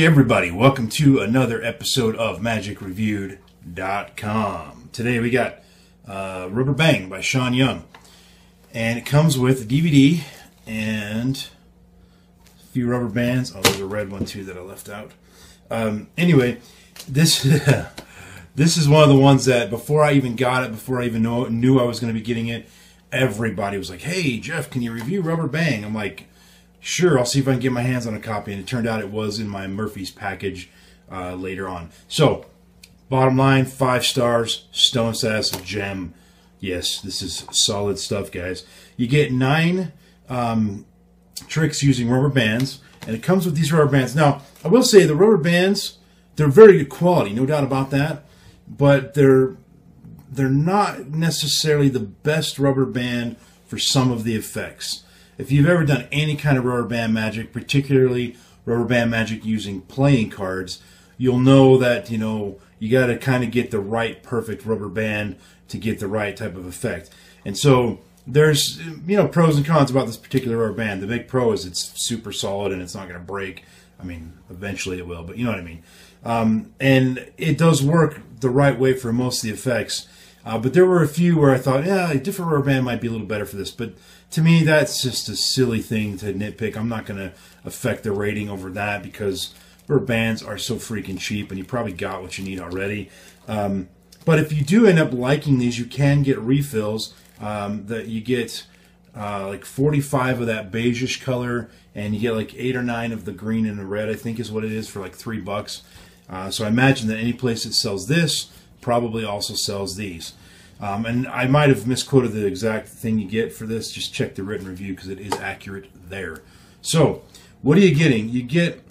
everybody, welcome to another episode of MagicReviewed.com. Today we got Rubber Bang by Sean Young, and it comes with a DVD and a few rubber bands. Oh, there's a red one too that I left out. Anyway, this this is one of the ones that before I even got it, before I even knew I was going to be getting it, everybody was like, "Hey Jeff, can you review Rubber Bang?" I'm like, sure, I'll see if I can get my hands on a copy. And it turned out it was in my Murphy's package later on. So, bottom line, 5 stars, Stone Sass, gem. Yes, this is solid stuff, guys. You get 9 tricks using rubber bands, and it comes with these rubber bands. Now, I will say the rubber bands, they're very good quality, no doubt about that, but they're not necessarily the best rubber band for some of the effects. If you've ever done any kind of rubber band magic, particularly rubber band magic using playing cards, you'll know that, you got to kind of get the right perfect rubber band to get the right type of effect. And so there's, pros and cons about this particular rubber band. The big pro is it's super solid and it's not going to break. I mean, eventually it will, but you know what I mean. And it does work the right way for most of the effects. But there were a few where I thought, yeah, a different rubber band might be a little better for this. But to me, that's just a silly thing to nitpick. I'm not going to affect the rating over that because rubber bands are so freaking cheap and you probably got what you need already. But if you do end up liking these, you can get refills that you get like 45 of that beigeish color, and you get like 8 or 9 of the green and the red, I think is what it is, for like $3. So I imagine that any place that sells this probably also sells these. And I might have misquoted the exact thing you get for this. Just check the written review because it is accurate there. So, what are you getting? You get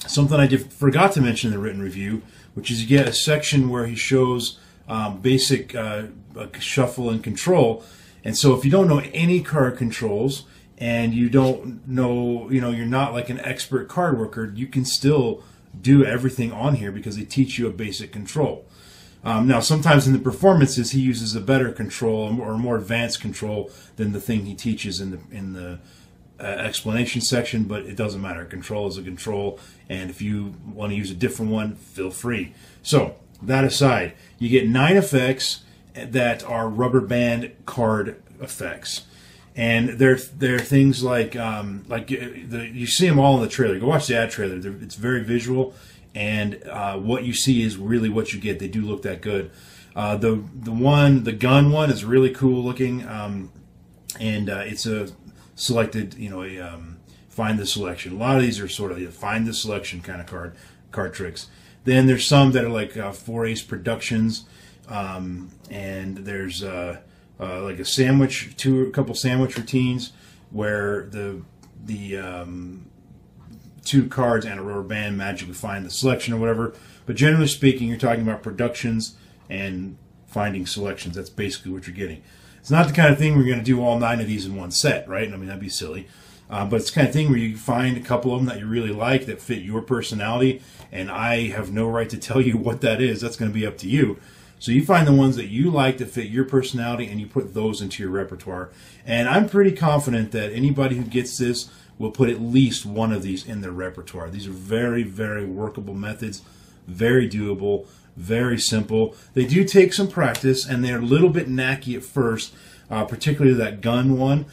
something I forgot to mention in the written review, which is you get a section where he shows basic shuffle and control. And so if you don't know any card controls and you don't know, you're not like an expert card worker, you can still do everything on here because they teach you a basic control. Now, sometimes in the performances, he uses a better control or a more advanced control than the thing he teaches in the explanation section, but it doesn't matter. Control is a control, and if you want to use a different one, feel free. So, that aside, you get 9 effects that are rubber band card effects. And they're things like you see them all in the trailer. Go watch the ad trailer. It's very visual. And what you see is really what you get. They do look that good. The gun one is really cool looking, and it's a selected, find the selection. A lot of these are sort of find the selection kind of card tricks. Then there's some that are like 4-Ace Productions, and there's like a couple sandwich routines where the 2 cards and a rubber band magically find the selection or whatever. But generally speaking, you're talking about productions and finding selections. That's basically what you're getting. It's not the kind of thing where you're going to do all 9 of these in one set, right? I mean, that'd be silly. But it's the kind of thing where you find a couple of them that you really like that fit your personality, and I have no right to tell you what that is. That's going to be up to you. So you find the ones that you like that fit your personality, and you put those into your repertoire. And I'm pretty confident that anybody who gets this will put at least one of these in their repertoire. These are very, very workable methods, very doable, very simple. They do take some practice, and they're a little bit knacky at first, particularly that gun one.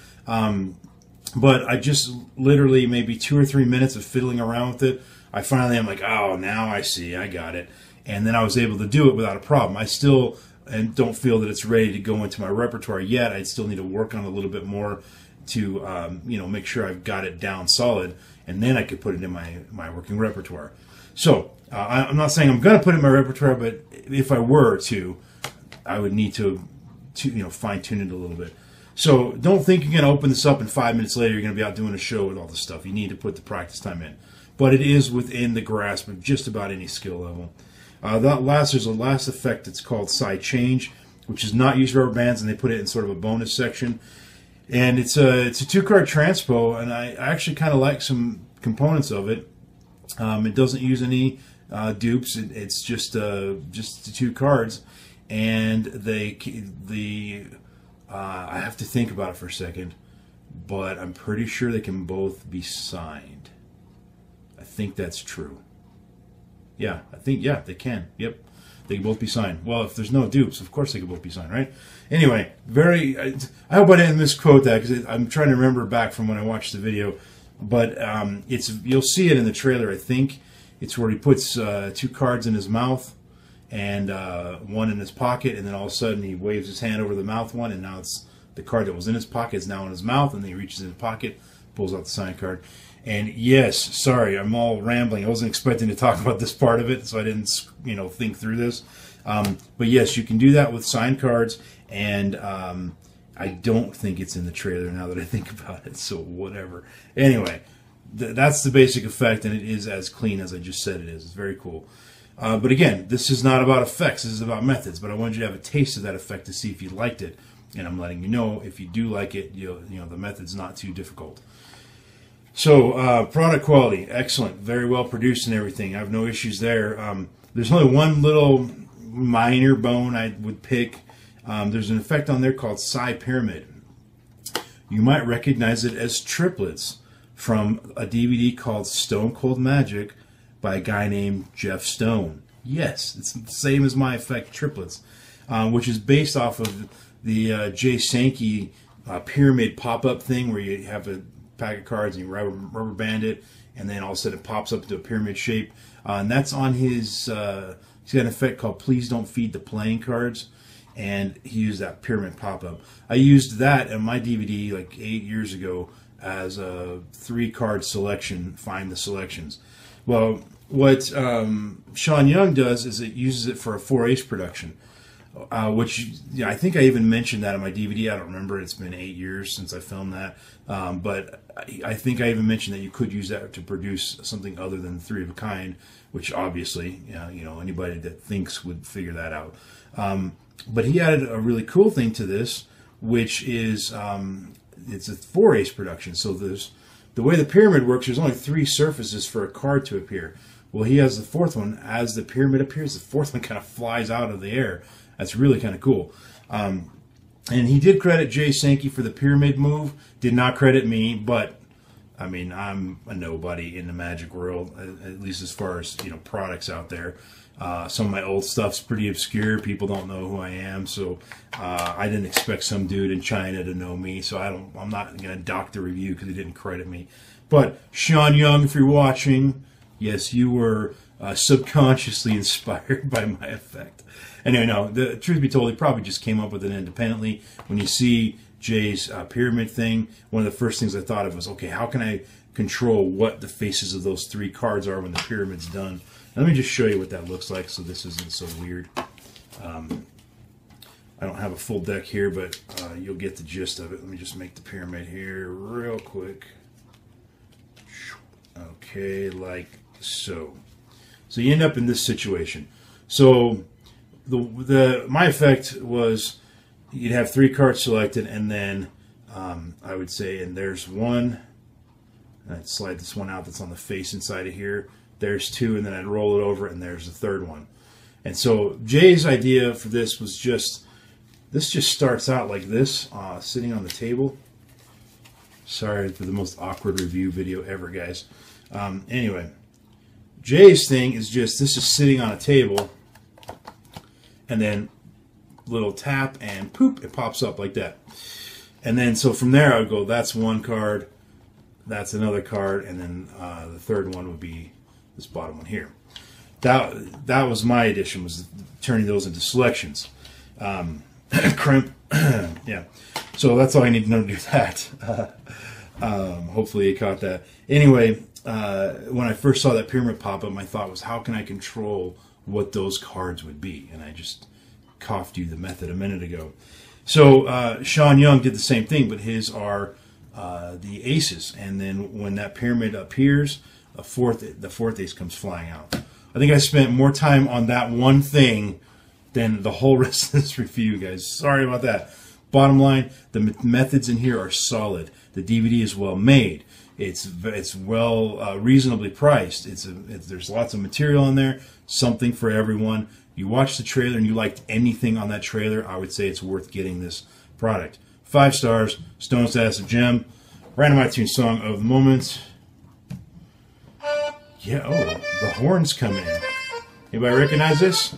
But I just literally maybe 2 or 3 minutes of fiddling around with it, I'm like, oh, now I see, I got it. And then I was able to do it without a problem. I still don't feel that it's ready to go into my repertoire yet. I still need to work on it a little bit more to make sure I've got it down solid, and then I could put it in my working repertoire. So I'm not saying I'm going to put it in my repertoire, but if I were to, I would need to fine tune it a little bit. So don't think you're going to open this up and 5 minutes later you're going to be out doing a show with all this stuff. You need to put the practice time in, but it is within the grasp of just about any skill level. There's a last effect that's called Side Change, which is not use rubber bands, and they put it in sort of a bonus section. And it's a 2-card transpo, and I actually kind of like some components of it. It doesn't use any dupes. It's just the 2 cards, and I have to think about it for a second, but I'm pretty sure they can both be signed. I think that's true. Yeah, I think, yeah, they can. Yep. They can both be signed. Well, if there's no dupes, of course they can both be signed, right? Anyway, I hope I didn't misquote that, because I'm trying to remember back from when I watched the video. But you'll see it in the trailer, I think. It's where he puts 2 cards in his mouth and 1 in his pocket, and then all of a sudden he waves his hand over the mouth one, and now it's the card that was in his pocket is now in his mouth, and then he reaches in his pocket, pulls out the signed card. And yes, sorry, I'm all rambling. I wasn't expecting to talk about this part of it, so I didn't, think through this. But yes, you can do that with signed cards, and I don't think it's in the trailer now that I think about it, so whatever. Anyway, that's the basic effect, and it is as clean as I just said it is. It's very cool. But again, this is not about effects. This is about methods, but I wanted you to have a taste of that effect to see if you liked it. And I'm letting you know, if you do like it, the method's not too difficult. So, product quality, excellent. Very well produced and everything. I have no issues there. There's only one little minor bone I would pick. There's an effect on there called Psi Pyramid. You might recognize it as triplets from a DVD called Stone Cold Magic by a guy named Jeff Stone. Yes, it's the same as my effect, triplets, which is based off of the Jay Sankey pyramid pop-up thing, where you have a pack of cards and you rubber band it, and then all of a sudden it pops up into a pyramid shape. And that's on his, he's got an effect called Please Don't Feed the Playing Cards, and he used that pyramid pop-up. I used that in my DVD like 8 years ago as a 3-card selection, find the selections. Well, what Sean Young does is it uses it for a 4-ace production. Which I think I even mentioned that on my DVD. I don't remember. It's been 8 years since I filmed that. But I think I even mentioned that you could use that to produce something other than 3 of a kind, which obviously, anybody that thinks would figure that out. But he added a really cool thing to this, which is it's a 4-ace production. So the way the pyramid works, there's only 3 surfaces for a card to appear. Well, he has the 4th one. As the pyramid appears, the 4th one kind of flies out of the air. That's really kind of cool. And he did credit Jay Sankey for the pyramid move. Did not credit me, but I mean, I'm a nobody in the Magic world, at least as far as products out there. Some of my old stuff's pretty obscure. People don't know who I am, so I didn't expect some dude in China to know me. So I'm not gonna dock the review because he didn't credit me. But Sean Young, if you're watching, yes, you were subconsciously inspired by my effect. Anyway, no, the truth be told, he probably just came up with it independently. When you see Jay's pyramid thing, one of the first things I thought of was, okay, how can I control what the faces of those 3 cards are when the pyramid's done? Let me just show you what that looks like so this isn't so weird. I don't have a full deck here, but you'll get the gist of it. Let me just make the pyramid here real quick. Okay, like so. So you end up in this situation. So my effect was you'd have 3 cards selected, and then I would say, and there's 1. I'd slide this one out that's on the face inside of here. There's 2, and then I'd roll it over, and there's the 3rd one. And so Jay's idea for this was this just starts out like this, sitting on the table. Sorry for the most awkward review video ever, guys. Anyway, Jay's thing is this is sitting on a table, and then little tap, and poop, it pops up like that. And then, so from there, I would go, that's 1 card, that's another card, and then the 3rd one would be this bottom one here. That was my addition, was turning those into selections. Crimp, yeah. So that's all I need to know to do that. Hopefully you caught that. Anyway, when I first saw that pyramid pop up, my thought was, how can I control what those cards would be? And I just coughed you the method a minute ago. So Sean Young did the same thing, but his are the aces. And then when that pyramid appears, the fourth ace comes flying out. I think I spent more time on that one thing than the whole rest of this review, guys. Sorry about that. Bottom line, the methods in here are solid. The DVD is well made. It's well reasonably priced. There's lots of material in there, something for everyone. You watch the trailer and you liked anything on that trailer, I would say it's worth getting this product. 5 stars, Stone Status of Gem, random iTunes song of the moment. Yeah, oh, the horns come in. Anybody recognize this?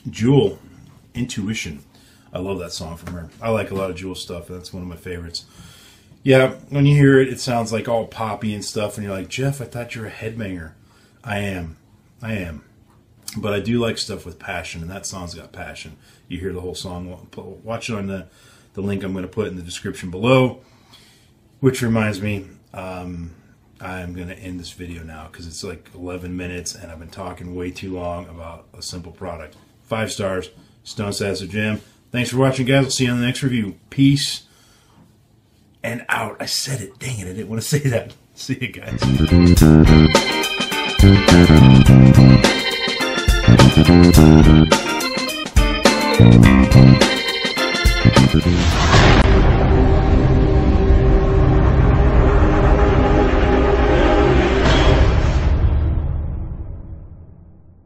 Jewel, Intuition. I love that song from her. I like a lot of Jewel stuff. That's one of my favorites. Yeah, when you hear it, it sounds like all poppy and stuff, and you're like, Jeff, I thought you were a headbanger. I am. But I do like stuff with passion, and that song's got passion. You hear the whole song. Watch it on the link I'm going to put in the description below. Which reminds me, I'm going to end this video now because it's like 11 minutes, and I've been talking way too long about a simple product. 5 stars, Stone Status Gem. Thanks for watching, guys. I'll see you on the next review. Peace and out. I said it. Dang it, I didn't want to say that. See you guys.